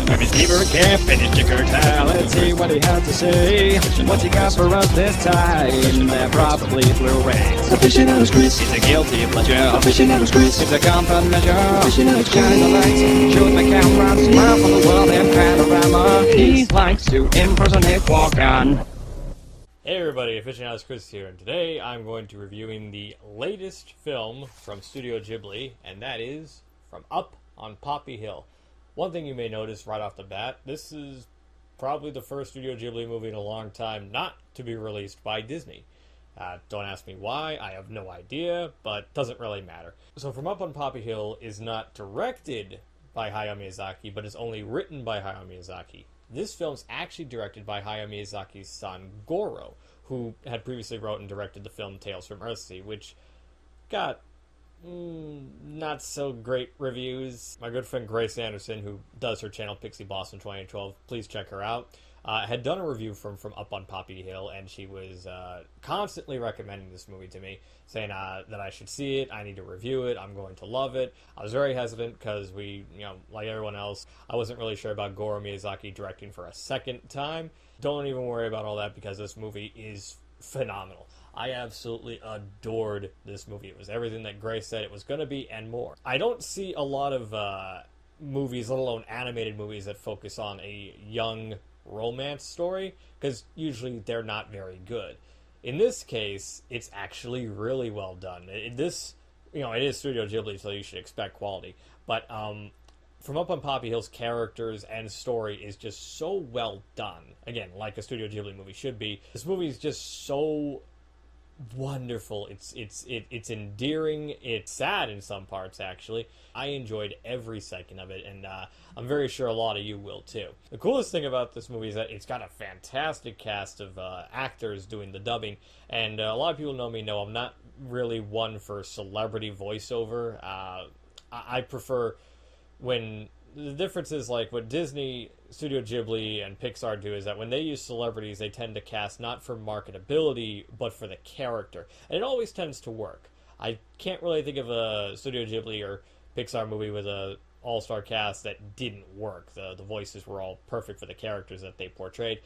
Maybe Steve can't finish the curtain. Let's see what he has to say. What's he got for us this time? They're probably Blu-rays. Aficionados Chris. It's a guilty pleasure. Aficionados Chris. It's a comfort measure. Aficionados Shine the lights, shoot the camera, smile for the world in panorama. He likes to impersonate Walk-On. Hey everybody, Aficionados Chris here, and today I'm going to be reviewing the latest film from Studio Ghibli, and that is From Up on Poppy Hill. One thing you may notice right off the bat, this is probably the first Studio Ghibli movie in a long time not to be released by Disney. Don't ask me why, I have no idea, but doesn't really matter. So From Up on Poppy Hill is not directed by Hayao Miyazaki, but is only written by Hayao Miyazaki. This film's actually directed by Hayao Miyazaki's son, Goro, who had previously wrote and directed the film Tales from Earthsea, which got not so great reviews. My good friend Grace Anderson, who does her channel Pixie Blossom 2012, please check her out, had done a review from Up on Poppy Hill, and she was constantly recommending this movie to me, saying that I should see it, I need to review it, I'm going to love it. I was very hesitant because like everyone else, I wasn't really sure about Goro Miyazaki directing for a second time. Don't even worry about all that because this movie is phenomenal. I absolutely adored this movie. It was everything that Grace said it was going to be and more. I don't see a lot of movies, let alone animated movies, that focus on a young romance story, because usually they're not very good. In this case, it's actually really well done. It is Studio Ghibli, so you should expect quality. But From Up on Poppy Hill's characters and story is just so well done. Again, like a Studio Ghibli movie should be. This movie is just so wonderful. It's endearing. It's sad in some parts, actually. I enjoyed every second of it, and I'm very sure a lot of you will too. The coolest thing about this movie is that it's got a fantastic cast of actors doing the dubbing, and a lot of people know me know I'm not really one for celebrity voiceover. I prefer when the difference is, like, what Disney, Studio Ghibli, and Pixar do is that when they use celebrities, they tend to cast not for marketability, but for the character. And it always tends to work. I can't really think of a Studio Ghibli or Pixar movie with a all-star cast that didn't work. The voices were all perfect for the characters that they portrayed.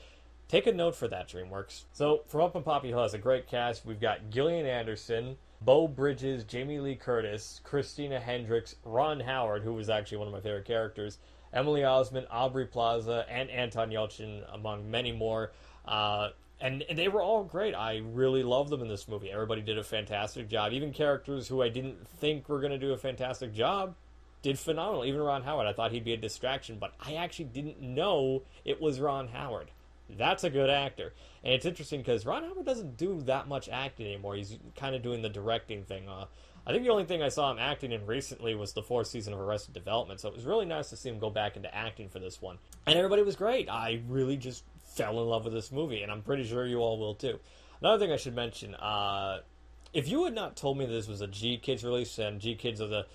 Take a note for that, DreamWorks. So, From Up on Poppy Hill has a great cast. We've got Gillian Anderson, Beau Bridges, Jamie Lee Curtis, Christina Hendricks, Ron Howard, who was actually one of my favorite characters, Emily Osment, Aubrey Plaza, and Anton, Yelchin, among many more. And they were all great. I really loved them in this movie. Everybody did a fantastic job. Even characters who I didn't think were going to do a fantastic job did phenomenal. Even Ron Howard, I thought he'd be a distraction, but I actually didn't know it was Ron Howard. That's a good actor. And it's interesting because Ron Howard doesn't do that much acting anymore. He's kind of doing the directing thing. I think the only thing I saw him acting in recently was the 4th season of Arrested Development, so it was really nice to see him go back into acting for this one. And everybody was great. I really just fell in love with this movie, and I'm pretty sure you all will too. Another thing I should mention, if you had not told me this was a GKids release, and GKids are the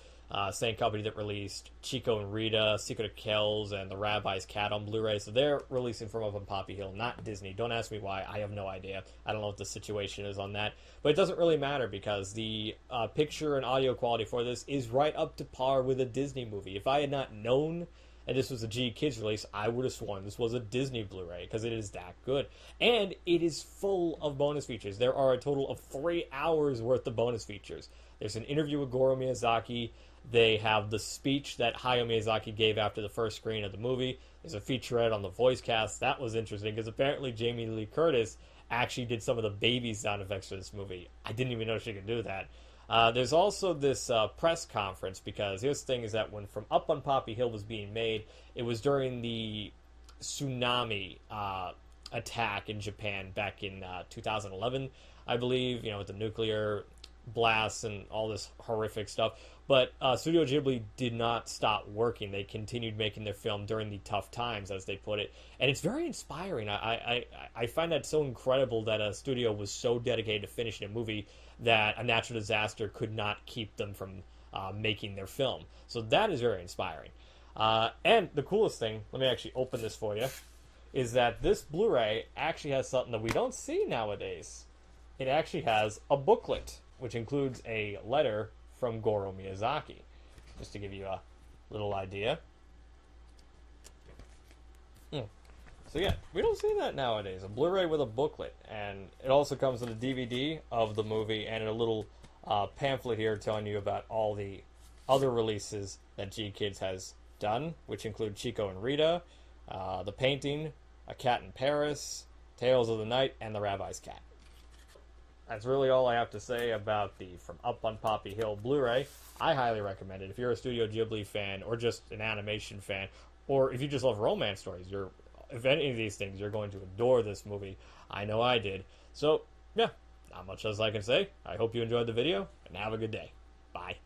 same company that released Chico and Rita, Secret of Kells, and The Rabbi's Cat on Blu-ray. So they're releasing From Up on Poppy Hill, not Disney. Don't ask me why. I have no idea. I don't know what the situation is on that. But it doesn't really matter because the picture and audio quality for this is right up to par with a Disney movie. If I had not known and this was a GKids release, I would have sworn this was a Disney Blu-ray because it is that good. And it is full of bonus features. There are a total of 3 hours worth of bonus features. There's an interview with Goro Miyazaki. They have the speech that Hayao Miyazaki gave after the first screen of the movie. There's a featurette on the voice cast. That was interesting because apparently Jamie Lee Curtis actually did some of the baby sound effects for this movie. I didn't even know she could do that. There's also this press conference because here's the thing is that when From Up on Poppy Hill was being made, it was during the tsunami attack in Japan back in 2011, I believe, with the nuclear blasts and all this horrific stuff. But Studio Ghibli did not stop working. They continued making their film during the tough times, as they put it. And it's very inspiring. I find that so incredible that a studio was so dedicated to finishing a movie that a natural disaster could not keep them from making their film. So that is very inspiring. And the coolest thing, let me actually open this for you, is that this Blu-ray actually has something that we don't see nowadays. It actually has a booklet, which includes a letter from Goro Miyazaki, just to give you a little idea. So yeah, we don't see that nowadays. A Blu-ray with a booklet, and it also comes with a DVD of the movie and a little pamphlet here telling you about all the other releases that GKids has done, which include Chico and Rita, The Painting, A Cat in Paris, Tales of the Night, and The Rabbi's Cat. That's really all I have to say about the From Up on Poppy Hill Blu-ray. I highly recommend it. If you're a Studio Ghibli fan, or just an animation fan, or if you just love romance stories, if any of these things, you're going to adore this movie. I know I did. So, yeah, not much else I can say. I hope you enjoyed the video, and have a good day. Bye.